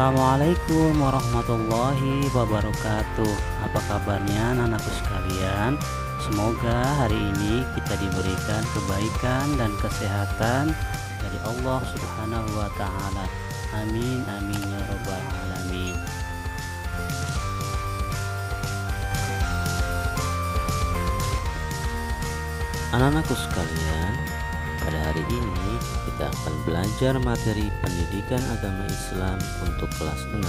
Assalamualaikum warahmatullahi wabarakatuh. Apa kabarnya anak-anakku sekalian? Semoga hari ini kita diberikan kebaikan dan kesehatan dari Allah Subhanahu wa taala. Amin amin ya rabbal alamin. Anak-anakku sekalian, pada hari ini kita akan belajar materi pendidikan agama Islam untuk kelas 6,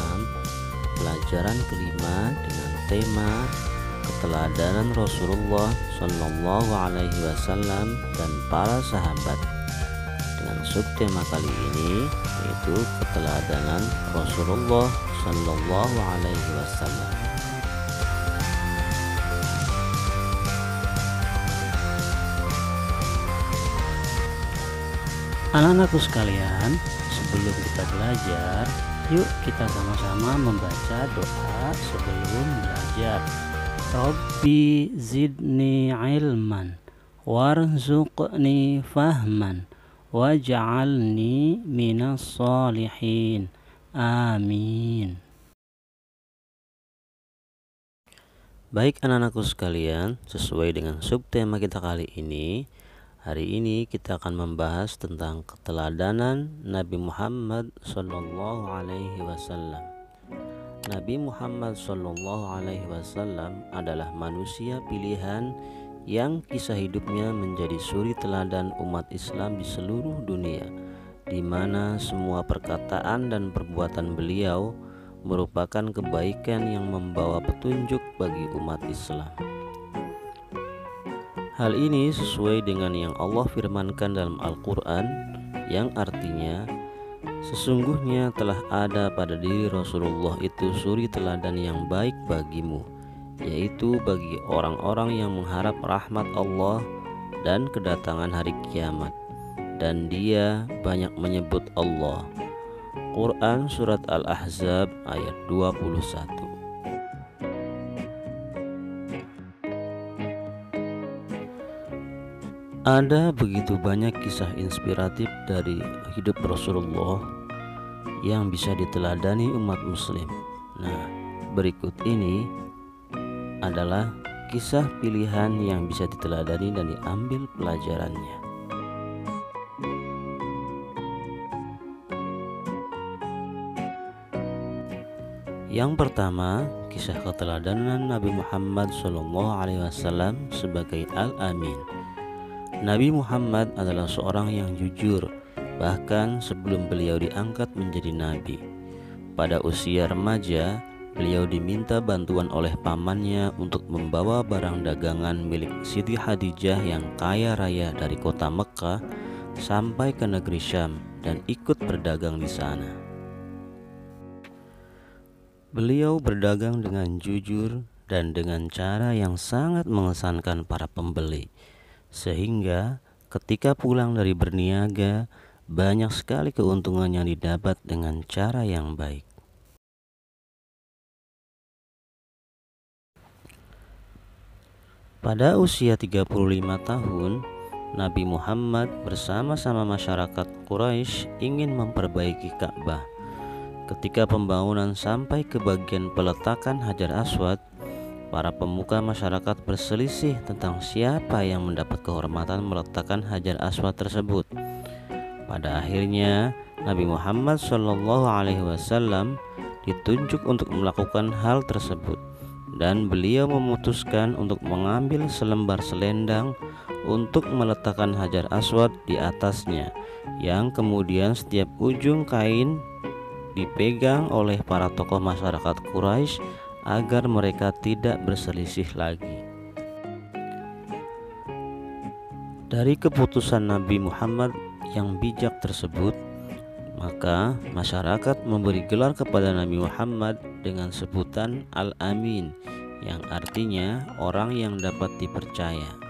pelajaran kelima dengan tema keteladanan Rasulullah Shallallahu Alaihi Wasallam dan para sahabat. Dengan subtema kali ini yaitu keteladanan Rasulullah Shallallahu Alaihi Wasallam. Anak-anakku sekalian, sebelum kita belajar, yuk kita sama-sama membaca doa sebelum belajar. Rabbi zidni ilman warzuqni fahman waj'alni minas sholihin. Amin. Baik anak-anakku sekalian, sesuai dengan subtema kita kali ini, hari ini kita akan membahas tentang keteladanan Nabi Muhammad Sallallahu Alaihi Wasallam. Nabi Muhammad Sallallahu Alaihi Wasallam adalah manusia pilihan yang kisah hidupnya menjadi suri teladan umat Islam di seluruh dunia, di mana semua perkataan dan perbuatan beliau merupakan kebaikan yang membawa petunjuk bagi umat Islam. Hal ini sesuai dengan yang Allah firmankan dalam Al-Quran, yang artinya sesungguhnya telah ada pada diri Rasulullah itu suri teladan yang baik bagimu, yaitu bagi orang-orang yang mengharap rahmat Allah dan kedatangan hari kiamat, dan dia banyak menyebut Allah. Quran Surat Al-Ahzab ayat 21. Ada begitu banyak kisah inspiratif dari hidup Rasulullah yang bisa diteladani umat muslim. Nah, berikut ini adalah kisah pilihan yang bisa diteladani dan diambil pelajarannya. Yang pertama, kisah keteladanan Nabi Muhammad SAW sebagai Al-Amin. Nabi Muhammad adalah seorang yang jujur, bahkan sebelum beliau diangkat menjadi nabi. Pada usia remaja, beliau diminta bantuan oleh pamannya untuk membawa barang dagangan milik Siti Khadijah yang kaya raya dari kota Mekkah sampai ke negeri Syam dan ikut berdagang di sana. Beliau berdagang dengan jujur dan dengan cara yang sangat mengesankan para pembeli, sehingga ketika pulang dari berniaga, banyak sekali keuntungan yang didapat dengan cara yang baik. Pada usia 35 tahun, Nabi Muhammad bersama-sama masyarakat Quraisy ingin memperbaiki Ka'bah. Ketika pembangunan sampai ke bagian peletakan Hajar Aswad, para pemuka masyarakat berselisih tentang siapa yang mendapat kehormatan meletakkan Hajar Aswad tersebut. Pada akhirnya, Nabi Muhammad SAW ditunjuk untuk melakukan hal tersebut, dan beliau memutuskan untuk mengambil selembar selendang untuk meletakkan Hajar Aswad di atasnya, yang kemudian setiap ujung kain dipegang oleh para tokoh masyarakat Quraisy agar mereka tidak berselisih lagi. Dari keputusan Nabi Muhammad yang bijak tersebut, maka masyarakat memberi gelar kepada Nabi Muhammad dengan sebutan Al-Amin, yang artinya orang yang dapat dipercaya.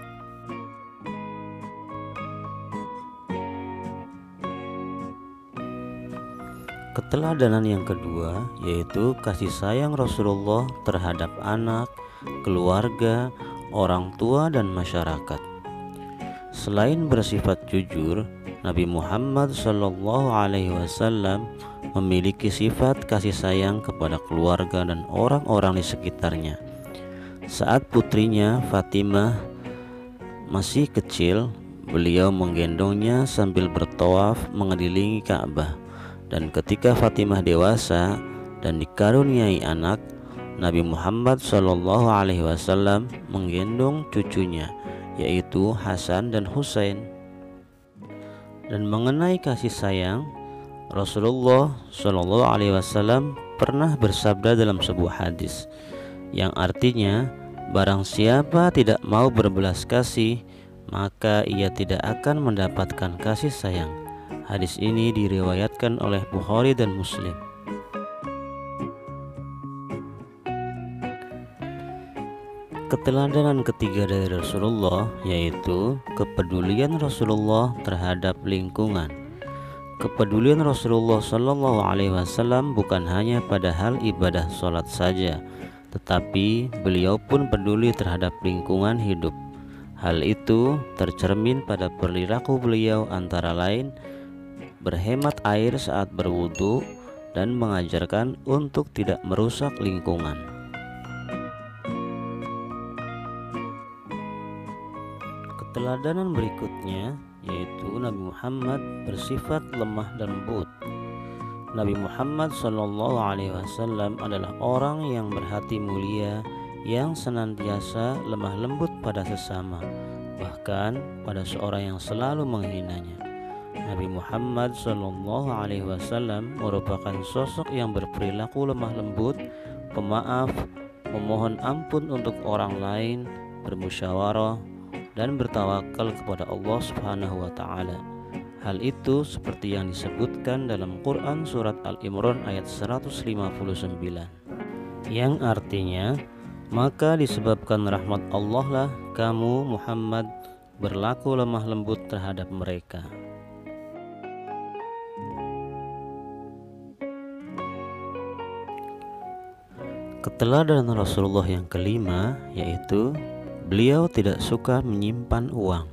Keteladanan yang kedua yaitu kasih sayang Rasulullah terhadap anak, keluarga, orang tua, dan masyarakat. Selain bersifat jujur, Nabi Muhammad SAW memiliki sifat kasih sayang kepada keluarga dan orang-orang di sekitarnya. Saat putrinya Fatimah masih kecil, beliau menggendongnya sambil bertawaf mengelilingi Ka'bah. Dan ketika Fatimah dewasa dan dikaruniai anak, Nabi Muhammad SAW menggendong cucunya, yaitu Hasan dan Husain. Dan mengenai kasih sayang, Rasulullah SAW pernah bersabda dalam sebuah hadis yang artinya, barang siapa tidak mau berbelas kasih, maka ia tidak akan mendapatkan kasih sayang. Hadis ini diriwayatkan oleh Bukhari dan Muslim. Keteladanan ketiga dari Rasulullah yaitu kepedulian Rasulullah terhadap lingkungan. Kepedulian Rasulullah SAW bukan hanya pada hal ibadah sholat saja, tetapi beliau pun peduli terhadap lingkungan hidup. Hal itu tercermin pada perilaku beliau, antara lain berhemat air saat berwudu dan mengajarkan untuk tidak merusak lingkungan. Keteladanan berikutnya yaitu Nabi Muhammad bersifat lemah dan lembut. Nabi Muhammad SAW adalah orang yang berhati mulia, yang senantiasa lemah lembut pada sesama, bahkan pada seorang yang selalu menghinanya. Nabi Muhammad SAW merupakan sosok yang berperilaku lemah lembut, pemaaf, memohon ampun untuk orang lain, bermusyawarah, dan bertawakal kepada Allah Subhanahu wa Ta'ala. Hal itu seperti yang disebutkan dalam Quran surat Al-Imran ayat 159, yang artinya, maka disebabkan rahmat Allah lah kamu Muhammad berlaku lemah lembut terhadap mereka. Keteladanan Rasulullah yang kelima yaitu beliau tidak suka menyimpan uang.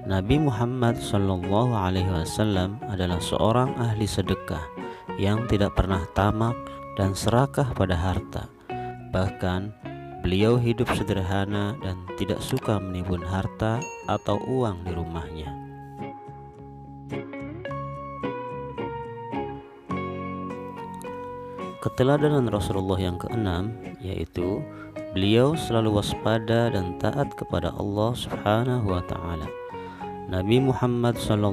Nabi Muhammad SAW adalah seorang ahli sedekah yang tidak pernah tamak dan serakah pada harta. Bahkan beliau hidup sederhana dan tidak suka menimbun harta atau uang di rumahnya. Keteladanan Rasulullah yang keenam yaitu beliau selalu waspada dan taat kepada Allah Subhanahu wa Ta'ala. Nabi Muhammad SAW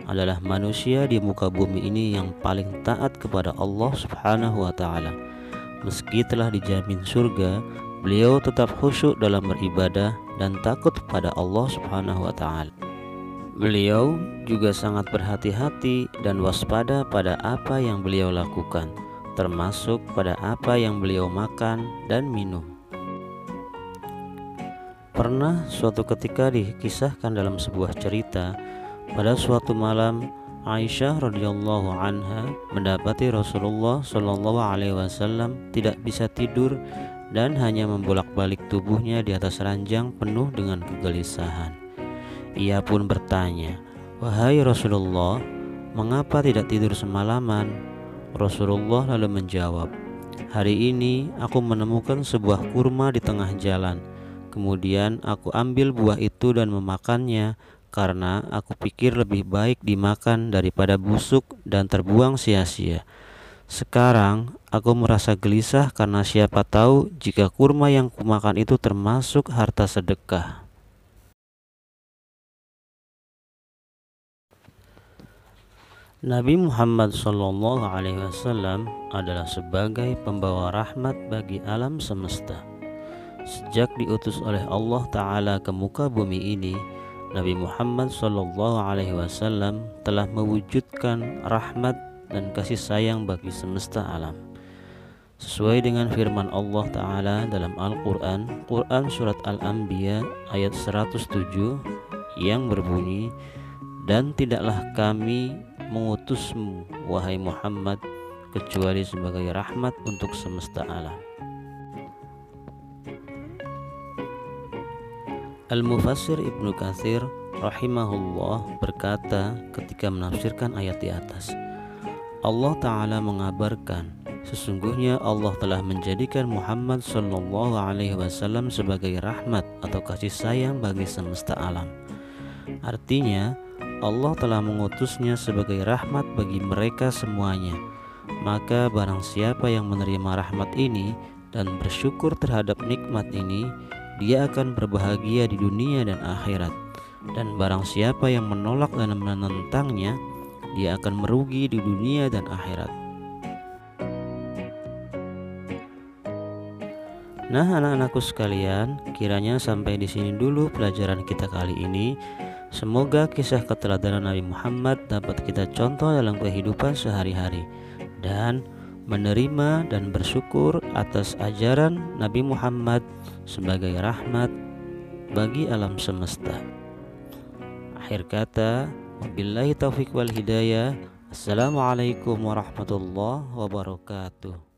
adalah manusia di muka bumi ini yang paling taat kepada Allah Subhanahu wa Ta'ala. Meski telah dijamin surga, beliau tetap khusyuk dalam beribadah dan takut pada Allah Subhanahu wa Ta'ala. Beliau juga sangat berhati-hati dan waspada pada apa yang beliau lakukan, termasuk pada apa yang beliau makan dan minum. Pernah suatu ketika dikisahkan dalam sebuah cerita, pada suatu malam Aisyah radhiyallahu anha mendapati Rasulullah SAW tidak bisa tidur dan hanya membolak-balik tubuhnya di atas ranjang penuh dengan kegelisahan. Ia pun bertanya, "Wahai Rasulullah, mengapa tidak tidur semalaman?" Rasulullah lalu menjawab, "Hari ini aku menemukan sebuah kurma di tengah jalan. Kemudian aku ambil buah itu dan memakannya, karena aku pikir lebih baik dimakan daripada busuk dan terbuang sia-sia. Sekarang aku merasa gelisah karena siapa tahu jika kurma yang kumakan itu termasuk harta sedekah." Nabi Muhammad SAW adalah sebagai pembawa rahmat bagi alam semesta. Sejak diutus oleh Allah Ta'ala ke muka bumi ini, Nabi Muhammad SAW telah mewujudkan rahmat dan kasih sayang bagi semesta alam. Sesuai dengan firman Allah Ta'ala dalam Al-Quran, Quran Surat Al-Anbiya ayat 107 yang berbunyi, "Dan tidaklah kami mengutusmu, wahai Muhammad, kecuali sebagai rahmat untuk semesta alam." Al-Mufassir Ibnu Katsir rahimahullah berkata ketika menafsirkan ayat di atas, Allah Ta'ala mengabarkan, sesungguhnya Allah telah menjadikan Muhammad Sallallahu Alaihi Wasallam sebagai rahmat atau kasih sayang bagi semesta alam. Artinya, Allah telah mengutusnya sebagai rahmat bagi mereka semuanya. Maka barang siapa yang menerima rahmat ini dan bersyukur terhadap nikmat ini, dia akan berbahagia di dunia dan akhirat. Dan barang siapa yang menolak dan menentangnya, dia akan merugi di dunia dan akhirat. Nah, anak-anakku sekalian, kiranya sampai di sini dulu pelajaran kita kali ini. Semoga kisah keteladanan Nabi Muhammad dapat kita contoh dalam kehidupan sehari-hari dan menerima dan bersyukur atas ajaran Nabi Muhammad sebagai rahmat bagi alam semesta. Akhir kata, wabillahi taufiq wal hidayah. Assalamualaikum warahmatullahi wabarakatuh.